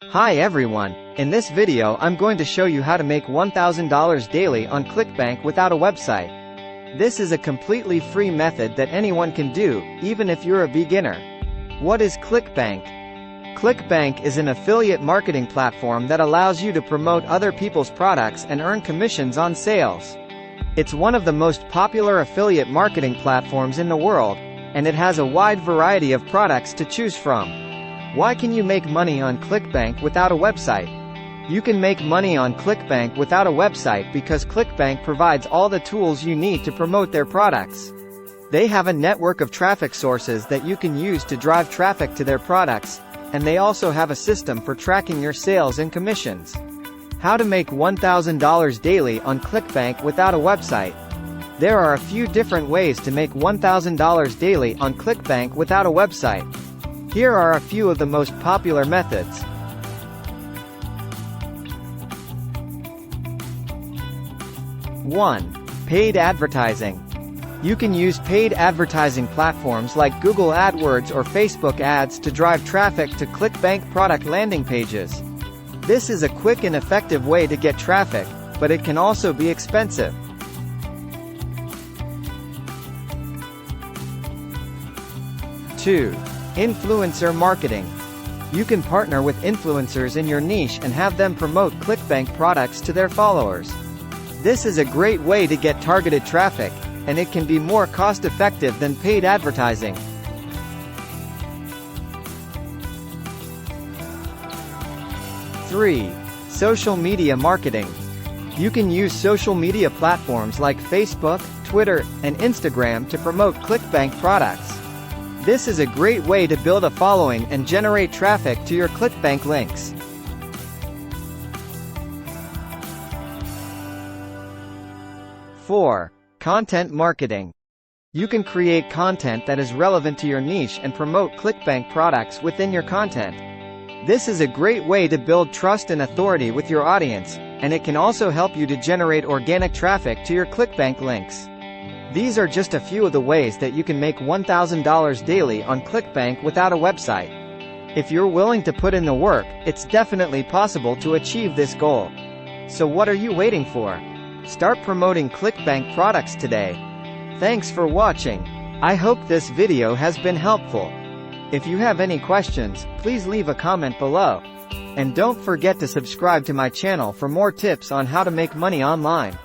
Hi everyone, in this video I'm going to show you how to make $1,000 daily on Clickbank without a website. This is a completely free method that anyone can do, even if you're a beginner. What is Clickbank? Clickbank is an affiliate marketing platform that allows you to promote other people's products and earn commissions on sales. It's one of the most popular affiliate marketing platforms in the world, and it has a wide variety of products to choose from. Why can you make money on Clickbank without a website? You can make money on Clickbank without a website because Clickbank provides all the tools you need to promote their products. They have a network of traffic sources that you can use to drive traffic to their products, and they also have a system for tracking your sales and commissions. How to make $1,000 daily on Clickbank without a website? There are a few different ways to make $1,000 daily on Clickbank without a website. Here are a few of the most popular methods. 1. Paid advertising. You can use paid advertising platforms like Google AdWords or Facebook ads to drive traffic to Clickbank product landing pages. This is a quick and effective way to get traffic, but it can also be expensive. 2. Influencer marketing. You can partner with influencers in your niche and have them promote Clickbank products to their followers. This is a great way to get targeted traffic, and it can be more cost-effective than paid advertising. 3. Social media marketing. You can use social media platforms like Facebook, Twitter, and Instagram to promote Clickbank products. This is a great way to build a following and generate traffic to your Clickbank links. 4. Content marketing. You can create content that is relevant to your niche and promote Clickbank products within your content. This is a great way to build trust and authority with your audience, and it can also help you to generate organic traffic to your Clickbank links. These are just a few of the ways that you can make $1,000 daily on Clickbank without a website. If you're willing to put in the work, it's definitely possible to achieve this goal. So what are you waiting for? Start promoting Clickbank products today. Thanks for watching. I hope this video has been helpful. If you have any questions, please leave a comment below. And don't forget to subscribe to my channel for more tips on how to make money online.